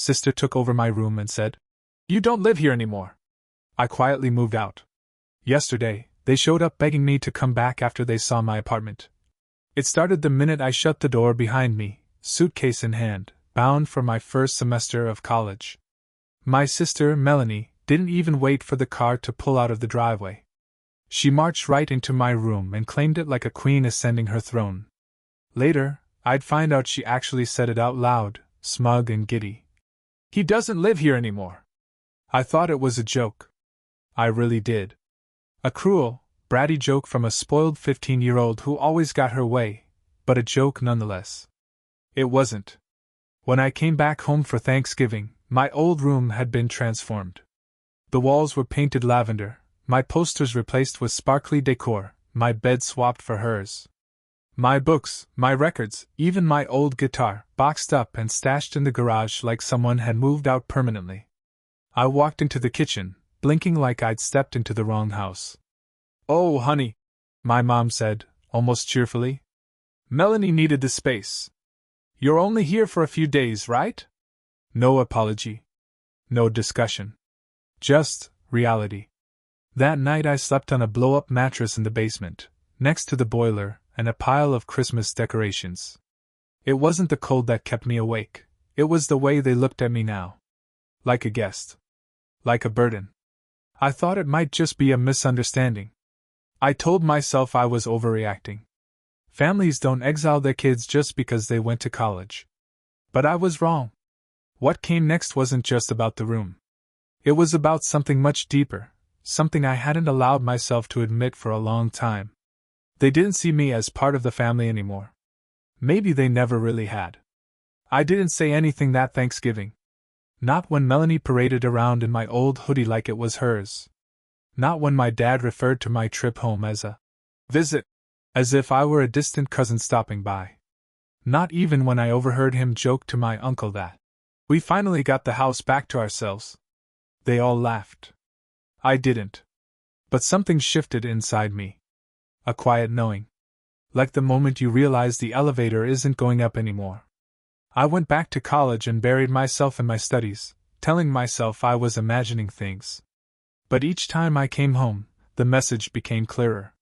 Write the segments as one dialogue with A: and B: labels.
A: sister took over my room and said, "You don't live here anymore." I quietly moved out. Yesterday, they showed up begging me to come back after they saw my apartment. It started the minute I shut the door behind me, suitcase in hand, bound for my first semester of college. My sister, Melanie, didn't even wait for the car to pull out of the driveway. She marched right into my room and claimed it like a queen ascending her throne. Later, I'd find out she actually said it out loud, smug and giddy. "He doesn't live here anymore." I thought it was a joke. I really did. A cruel, bratty joke from a spoiled 15-year-old who always got her way, but a joke nonetheless. It wasn't. When I came back home for Thanksgiving, my old room had been transformed. The walls were painted lavender, my posters replaced with sparkly decor, my bed swapped for hers. My books, my records, even my old guitar, boxed up and stashed in the garage like someone had moved out permanently. I walked into the kitchen, blinking like I'd stepped into the wrong house. "Oh, honey," my mom said, almost cheerfully. "Melanie needed the space. You're only here for a few days, right?" No apology. No discussion. Just reality. That night I slept on a blow-up mattress in the basement, next to the boiler and a pile of Christmas decorations. It wasn't the cold that kept me awake, it was the way they looked at me now. Like a guest. Like a burden. I thought it might just be a misunderstanding. I told myself I was overreacting. Families don't exile their kids just because they went to college. But I was wrong. What came next wasn't just about the room. It was about something much deeper, something I hadn't allowed myself to admit for a long time. They didn't see me as part of the family anymore. Maybe they never really had. I didn't say anything that Thanksgiving. Not when Melanie paraded around in my old hoodie like it was hers. Not when my dad referred to my trip home as a visit, as if I were a distant cousin stopping by. Not even when I overheard him joke to my uncle that we finally got the house back to ourselves. They all laughed. I didn't. But something shifted inside me. A quiet knowing. Like the moment you realize the elevator isn't going up anymore. I went back to college and buried myself in my studies, telling myself I was imagining things. But each time I came home, the message became clearer.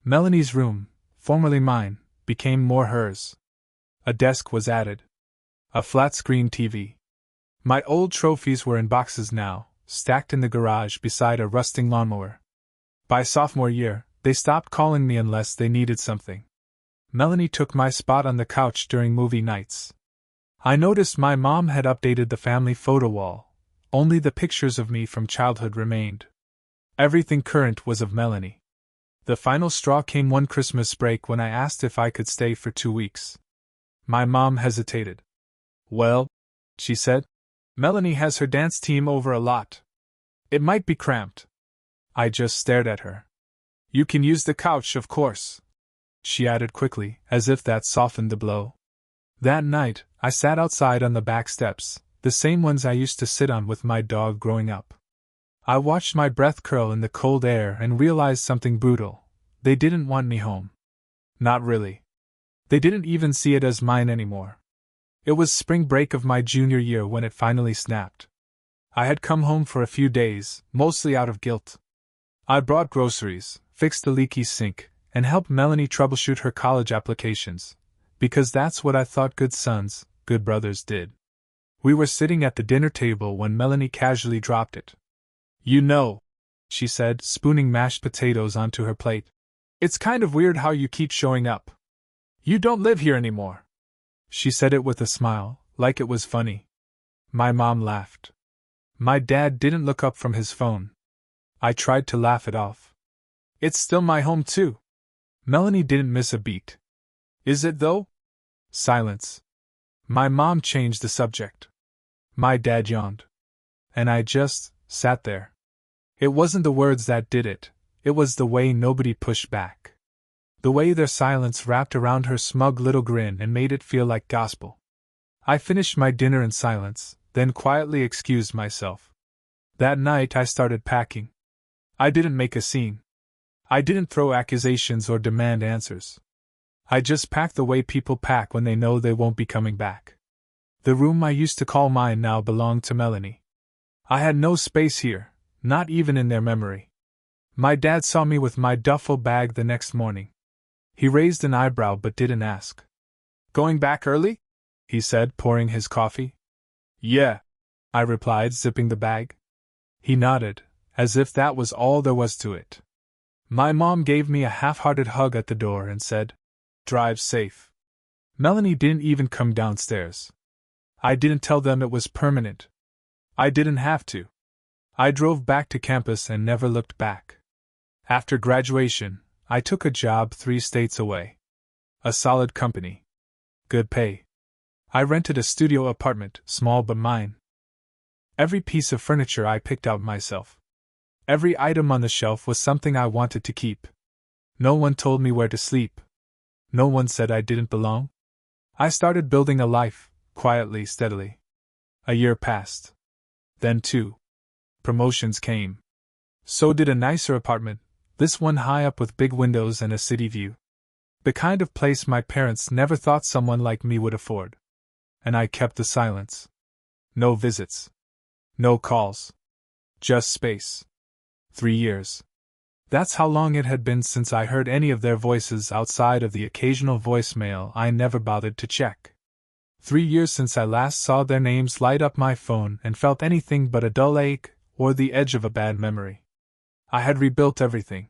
A: Melanie's room, formerly mine, became more hers. A desk was added. A flat-screen TV. My old trophies were in boxes now, stacked in the garage beside a rusting lawnmower. By sophomore year, they stopped calling me unless they needed something. Melanie took my spot on the couch during movie nights. I noticed my mom had updated the family photo wall. Only the pictures of me from childhood remained. Everything current was of Melanie. The final straw came one Christmas break when I asked if I could stay for 2 weeks. My mom hesitated. "Well," she said, "Melanie has her dance team over a lot. It might be cramped." I just stared at her. "You can use the couch, of course," she added quickly, as if that softened the blow. That night, I sat outside on the back steps, the same ones I used to sit on with my dog growing up. I watched my breath curl in the cold air and realized something brutal. They didn't want me home. Not really. They didn't even see it as mine anymore. It was spring break of my junior year when it finally snapped. I had come home for a few days, mostly out of guilt. I brought groceries, fixed the leaky sink, and helped Melanie troubleshoot her college applications, because that's what I thought good sons, good brothers did. We were sitting at the dinner table when Melanie casually dropped it. "You know," she said, spooning mashed potatoes onto her plate, "it's kind of weird how you keep showing up. You don't live here anymore." She said it with a smile, like it was funny. My mom laughed. My dad didn't look up from his phone. I tried to laugh it off. "It's still my home too." Melanie didn't miss a beat. "Is it though?" Silence. My mom changed the subject. My dad yawned. And I just sat there. It wasn't the words that did it, it was the way nobody pushed back. The way their silence wrapped around her smug little grin and made it feel like gospel. I finished my dinner in silence, then quietly excused myself. That night I started packing. I didn't make a scene. I didn't throw accusations or demand answers. I just packed the way people pack when they know they won't be coming back. The room I used to call mine now belonged to Melanie. I had no space here, not even in their memory. My dad saw me with my duffel bag the next morning. He raised an eyebrow but didn't ask. "Going back early?" he said, pouring his coffee. "Yeah," I replied, zipping the bag. He nodded, as if that was all there was to it. My mom gave me a half-hearted hug at the door and said, "Drive safe." Melanie didn't even come downstairs. I didn't tell them it was permanent. I didn't have to. I drove back to campus and never looked back. After graduation, I took a job 3 states away. A solid company. Good pay. I rented a studio apartment, small but mine. Every piece of furniture I picked out myself. Every item on the shelf was something I wanted to keep. No one told me where to sleep. No one said I didn't belong. I started building a life, quietly, steadily. A year passed. Then 2 promotions came. So did a nicer apartment, this one high up with big windows and a city view. The kind of place my parents never thought someone like me would afford. And I kept the silence. No visits. No calls. Just space. 3 years. That's how long it had been since I heard any of their voices outside of the occasional voicemail I never bothered to check. 3 years since I last saw their names light up my phone and felt anything but a dull ache or the edge of a bad memory. I had rebuilt everything.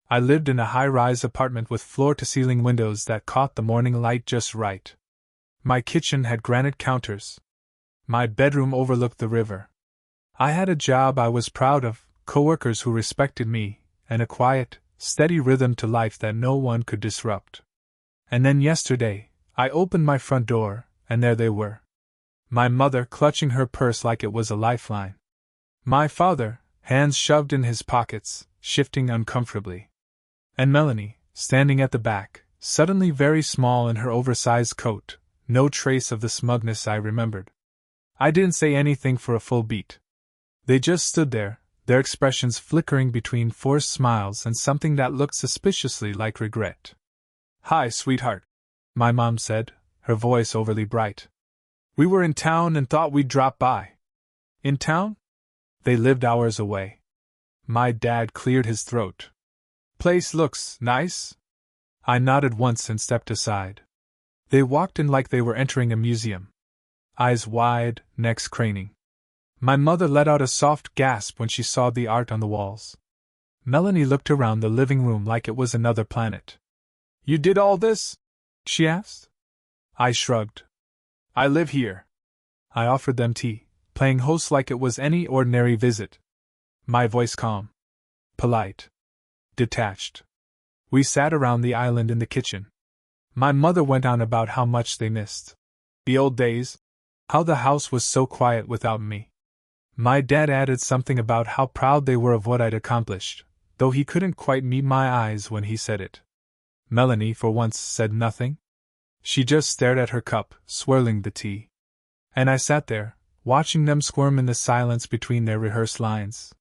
A: I lived in a high-rise apartment with floor-to-ceiling windows that caught the morning light just right. My kitchen had granite counters. My bedroom overlooked the river. I had a job I was proud of, coworkers who respected me, and a quiet, steady rhythm to life that no one could disrupt. And then yesterday, I opened my front door, and there they were. My mother clutching her purse like it was a lifeline. My father, hands shoved in his pockets, shifting uncomfortably. And Melanie, standing at the back, suddenly very small in her oversized coat, no trace of the smugness I remembered. I didn't say anything for a full beat. They just stood there, their expressions flickering between forced smiles and something that looked suspiciously like regret. "Hi, sweetheart," my mom said, her voice overly bright. "We were in town and thought we'd drop by." In town? They lived hours away. My dad cleared his throat. "Place looks nice?" I nodded once and stepped aside. They walked in like they were entering a museum. Eyes wide, necks craning. My mother let out a soft gasp when she saw the art on the walls. Melanie looked around the living room like it was another planet. "You did all this?" she asked. I shrugged. "I live here." I offered them tea, playing host like it was any ordinary visit. My voice calm. Polite. Detached. We sat around the island in the kitchen. My mother went on about how much they missed the old days, how the house was so quiet without me. My dad added something about how proud they were of what I'd accomplished, though he couldn't quite meet my eyes when he said it. Melanie, for once, said nothing. She just stared at her cup, swirling the tea. And I sat there, watching them squirm in the silence between their rehearsed lines.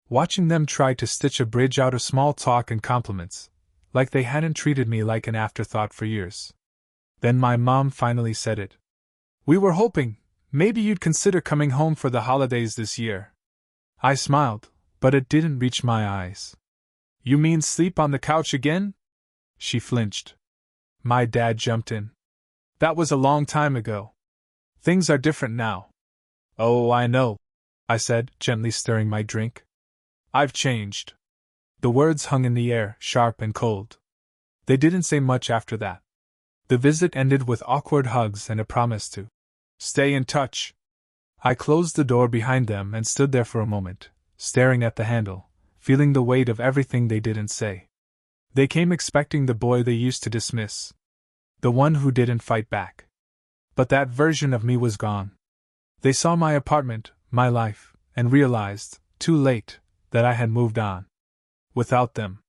A: Watching them try to stitch a bridge out of small talk and compliments, like they hadn't treated me like an afterthought for years. Then my mom finally said it. "We were hoping maybe you'd consider coming home for the holidays this year." I smiled, but it didn't reach my eyes. "You mean sleep on the couch again?" She flinched. My dad jumped in. "That was a long time ago. Things are different now." "Oh, I know," I said, gently stirring my drink. "I've changed." The words hung in the air, sharp and cold. They didn't say much after that. The visit ended with awkward hugs and a promise to stay in touch. I closed the door behind them and stood there for a moment, staring at the handle, feeling the weight of everything they didn't say. They came expecting the boy they used to dismiss. The one who didn't fight back. But that version of me was gone. They saw my apartment, my life, and realized, too late, that I had moved on. Without them.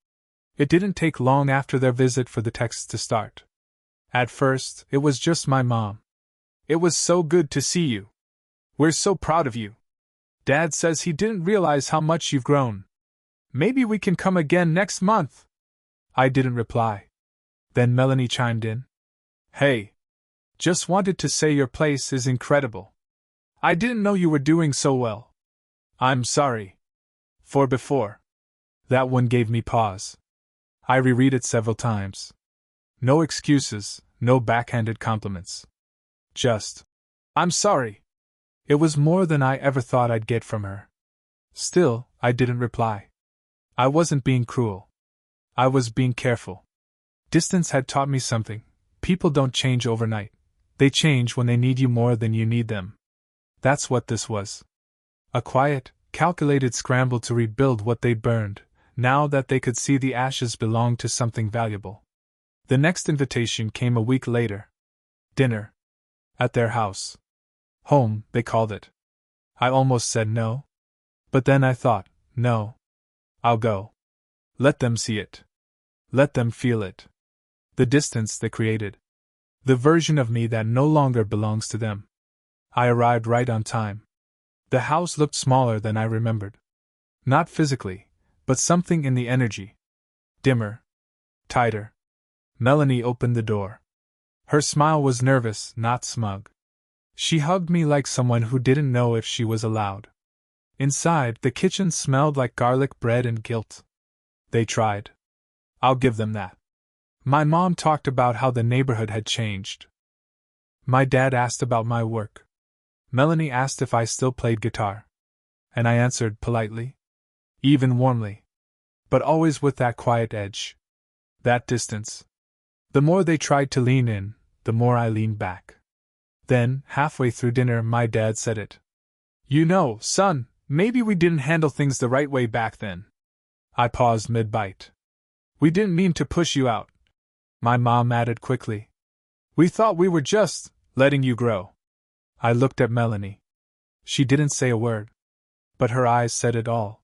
A: It didn't take long after their visit for the texts to start. At first, it was just my mom. "It was so good to see you. We're so proud of you. Dad says he didn't realize how much you've grown. Maybe we can come again next month." I didn't reply. Then Melanie chimed in. "Hey. Just wanted to say your place is incredible. I didn't know you were doing so well. I'm sorry. For before. That one gave me pause. I reread it several times. No excuses, no backhanded compliments. Just, I'm sorry. It was more than I ever thought I'd get from her. Still, I didn't reply. I wasn't being cruel. I was being careful. Distance had taught me something. People don't change overnight. They change when they need you more than you need them. That's what this was. A quiet, calculated scramble to rebuild what they'd burned, now that they could see the ashes belonged to something valuable. The next invitation came a week later. Dinner. At their house. Home, they called it. I almost said no. But then I thought, no. I'll go. Let them see it. Let them feel it. The distance they created. The version of me that no longer belongs to them. I arrived right on time. The house looked smaller than I remembered. Not physically, but something in the energy. Dimmer. Tighter. Melanie opened the door. Her smile was nervous, not smug. She hugged me like someone who didn't know if she was allowed. Inside, the kitchen smelled like garlic bread and guilt. They tried. I'll give them that. My mom talked about how the neighborhood had changed. My dad asked about my work. Melanie asked if I still played guitar. And I answered politely. Even warmly. But always with that quiet edge. That distance. The more they tried to lean in, the more I leaned back. Then, halfway through dinner, my dad said it. You know, son, maybe we didn't handle things the right way back then. I paused mid-bite. We didn't mean to push you out. My mom added quickly. We thought we were just letting you grow. I looked at Melanie. She didn't say a word. But her eyes said it all.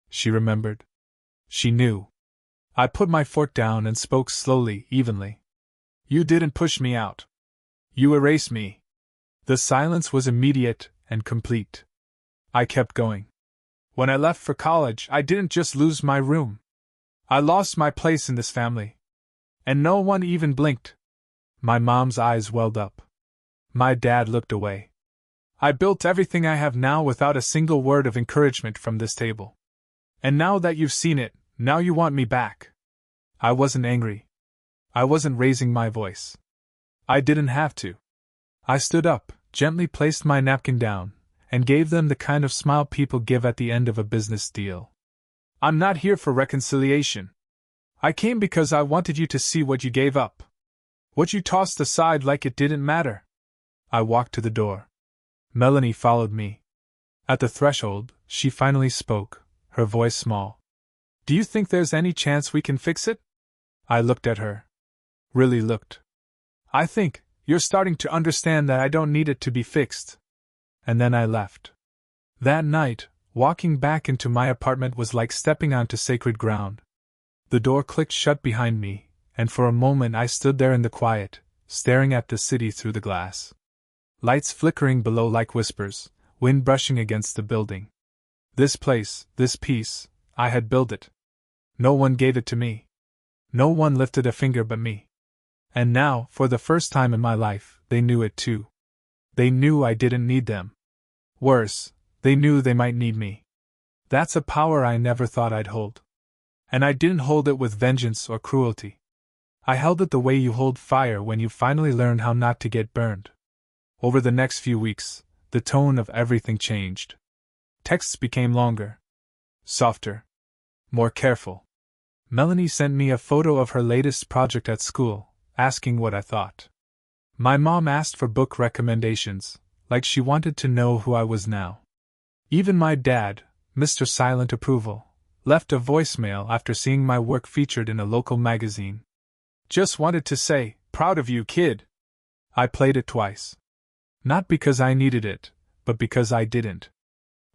A: She remembered. She knew. I put my fork down and spoke slowly, evenly. You didn't push me out. You erased me. The silence was immediate and complete. I kept going. When I left for college, I didn't just lose my room. I lost my place in this family. And no one even blinked. My mom's eyes welled up. My dad looked away. I built everything I have now without a single word of encouragement from this table. And now that you've seen it, now you want me back. I wasn't angry. I wasn't raising my voice. I didn't have to. I stood up, gently placed my napkin down, and gave them the kind of smile people give at the end of a business deal. I'm not here for reconciliation. I came because I wanted you to see what you gave up. What you tossed aside like it didn't matter. I walked to the door. Melanie followed me. At the threshold, she finally spoke, her voice small. Do you think there's any chance we can fix it? I looked at her. Really looked. I think you're starting to understand that I don't need it to be fixed. And then I left. That night, walking back into my apartment was like stepping onto sacred ground. The door clicked shut behind me, and for a moment I stood there in the quiet, staring at the city through the glass. Lights flickering below like whispers, wind brushing against the building. This place, this peace, I had built it. No one gave it to me. No one lifted a finger but me. And now, for the first time in my life, they knew it too. They knew I didn't need them. Worse, they knew they might need me. That's a power I never thought I'd hold. And I didn't hold it with vengeance or cruelty. I held it the way you hold fire when you finally learn how not to get burned. Over the next few weeks, the tone of everything changed. Texts became longer. Softer. More careful. Melanie sent me a photo of her latest project at school, asking what I thought. My mom asked for book recommendations, like she wanted to know who I was now. Even my dad, Mr. Silent Approval, left a voicemail after seeing my work featured in a local magazine. Just wanted to say, proud of you, kid. I played it twice. Not because I needed it, but because I didn't.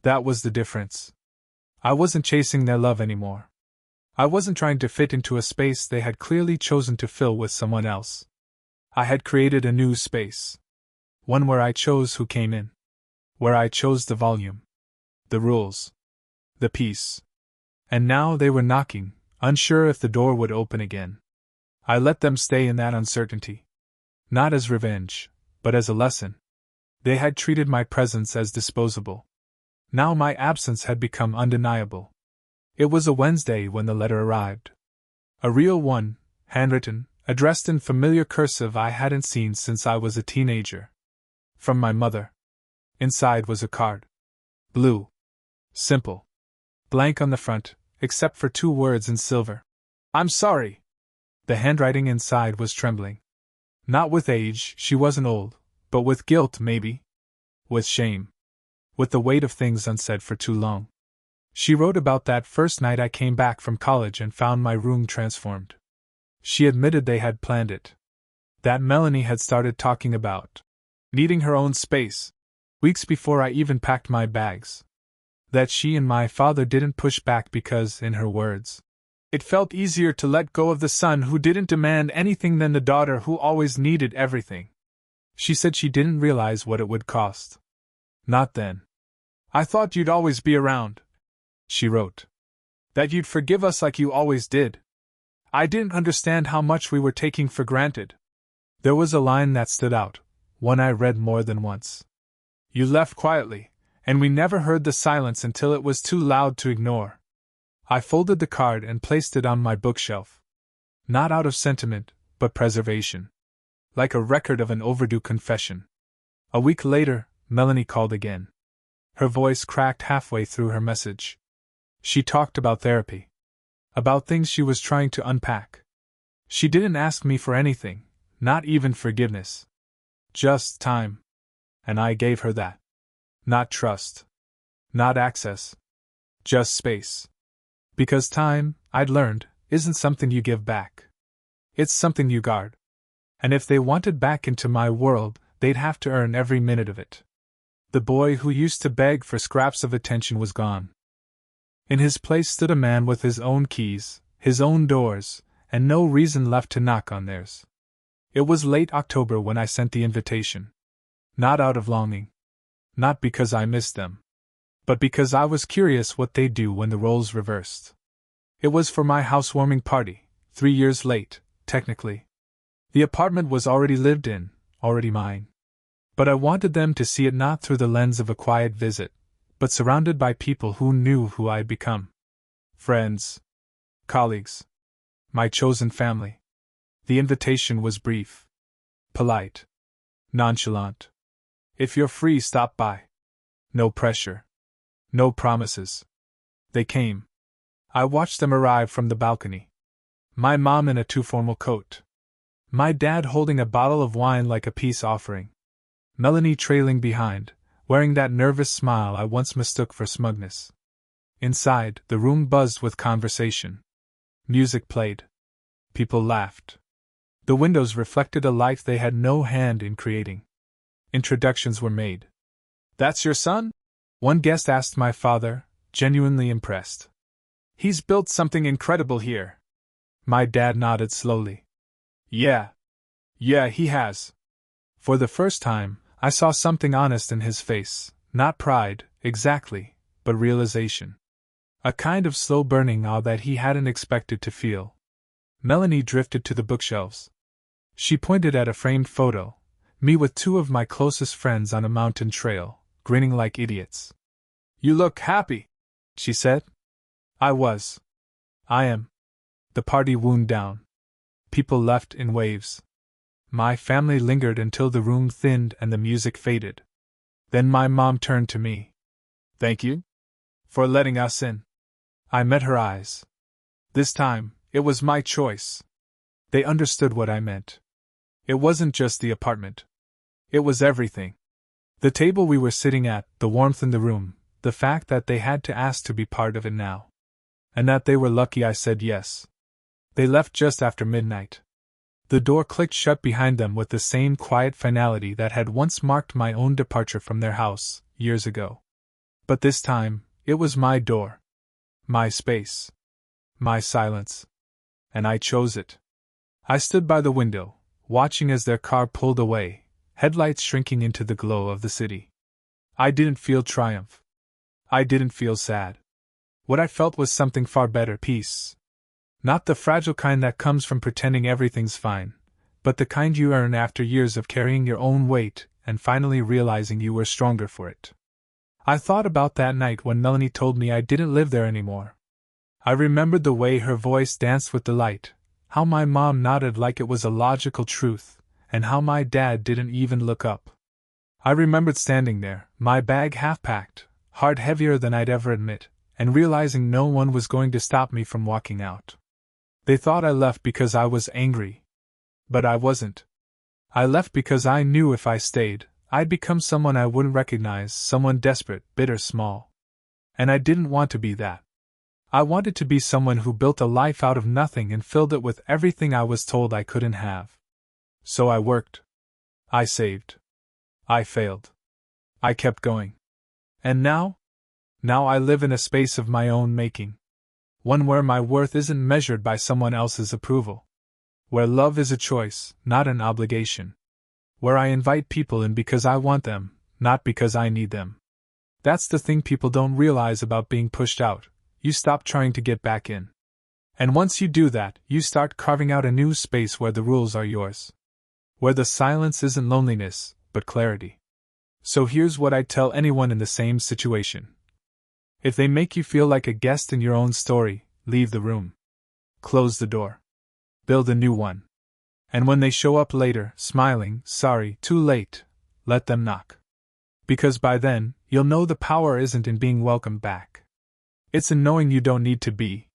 A: That was the difference. I wasn't chasing their love anymore. I wasn't trying to fit into a space they had clearly chosen to fill with someone else. I had created a new space. One where I chose who came in. Where I chose the volume. The rules. The peace. And now they were knocking, unsure if the door would open again. I let them stay in that uncertainty. Not as revenge, but as a lesson. They had treated my presence as disposable. Now my absence had become undeniable. It was a Wednesday when the letter arrived. A real one, handwritten, addressed in familiar cursive I hadn't seen since I was a teenager. From my mother. Inside was a card. Blue. Simple. Blank on the front, except for 2 words in silver. "I'm sorry." The handwriting inside was trembling. Not with age, she wasn't old, but with guilt, maybe. With shame. With the weight of things unsaid for too long. She wrote about that first night I came back from college and found my room transformed. She admitted they had planned it. That Melanie had started talking about needing her own space, weeks before I even packed my bags. That she and my father didn't push back because, in her words, it felt easier to let go of the son who didn't demand anything than the daughter who always needed everything. She said she didn't realize what it would cost. Not then. "I thought you'd always be around," she wrote. "That you'd forgive us like you always did. I didn't understand how much we were taking for granted." There was a line that stood out, one I read more than once. "You left quietly, and we never heard the silence until it was too loud to ignore." I folded the card and placed it on my bookshelf. Not out of sentiment, but preservation. Like a record of an overdue confession. A week later, Melanie called again. Her voice cracked halfway through her message. She talked about therapy. About things she was trying to unpack. She didn't ask me for anything, not even forgiveness. Just time. And I gave her that. Not trust. Not access. Just space. Because time, I'd learned, isn't something you give back. It's something you guard. And if they wanted back into my world, they'd have to earn every minute of it. The boy who used to beg for scraps of attention was gone. In his place stood a man with his own keys, his own doors, and no reason left to knock on theirs. It was late October when I sent the invitation. Not out of longing. Not because I missed them. But because I was curious what they'd do when the roles reversed. It was for my housewarming party, 3 years late, technically. The apartment was already lived in, already mine. But I wanted them to see it not through the lens of a quiet visit, but surrounded by people who knew who I'd become. Friends. Colleagues. My chosen family. The invitation was brief. Polite. Nonchalant. "If you're free, stop by." No pressure. No promises. They came. I watched them arrive from the balcony. My mom in a too formal coat. My dad holding a bottle of wine like a peace offering. Melanie trailing behind, wearing that nervous smile I once mistook for smugness. Inside, the room buzzed with conversation. Music played. People laughed. The windows reflected a light they had no hand in creating. Introductions were made. "That's your son?" one guest asked my father, genuinely impressed. "He's built something incredible here." My dad nodded slowly. Yeah, he has." For the first time, I saw something honest in his face, not pride, exactly, but realization. A kind of slow burning awe that he hadn't expected to feel. Melanie drifted to the bookshelves. She pointed at a framed photo, me with 2 of my closest friends on a mountain trail, grinning like idiots. "You look happy," she said. I was. I am. The party wound down. People left in waves. My family lingered until the room thinned and the music faded. Then my mom turned to me. "Thank you for letting us in." I met her eyes. This time, it was my choice. They understood what I meant. It wasn't just the apartment. It was everything. The table we were sitting at, the warmth in the room, the fact that they had to ask to be part of it now. And that they were lucky I said yes. They left just after midnight. The door clicked shut behind them with the same quiet finality that had once marked my own departure from their house, years ago. But this time, it was my door. My space. My silence. And I chose it. I stood by the window, watching as their car pulled away, headlights shrinking into the glow of the city. I didn't feel triumph. I didn't feel sad. What I felt was something far better, peace. Not the fragile kind that comes from pretending everything's fine, but the kind you earn after years of carrying your own weight and finally realizing you were stronger for it. I thought about that night when Melanie told me I didn't live there anymore. I remembered the way her voice danced with delight, how my mom nodded like it was a logical truth, and how my dad didn't even look up. I remembered standing there, my bag half-packed, heart heavier than I'd ever admit, and realizing no one was going to stop me from walking out. They thought I left because I was angry. But I wasn't. I left because I knew if I stayed, I'd become someone I wouldn't recognize, someone desperate, bitter, small. And I didn't want to be that. I wanted to be someone who built a life out of nothing and filled it with everything I was told I couldn't have. So I worked. I saved. I failed. I kept going. And now? Now I live in a space of my own making. One where my worth isn't measured by someone else's approval. Where love is a choice, not an obligation. Where I invite people in because I want them, not because I need them. That's the thing people don't realize about being pushed out. You stop trying to get back in. And once you do that, you start carving out a new space where the rules are yours. Where the silence isn't loneliness, but clarity. So here's what I'd tell anyone in the same situation. If they make you feel like a guest in your own story, leave the room. Close the door. Build a new one. And when they show up later, smiling, sorry, too late, let them knock. Because by then, you'll know the power isn't in being welcomed back. It's in knowing you don't need to be.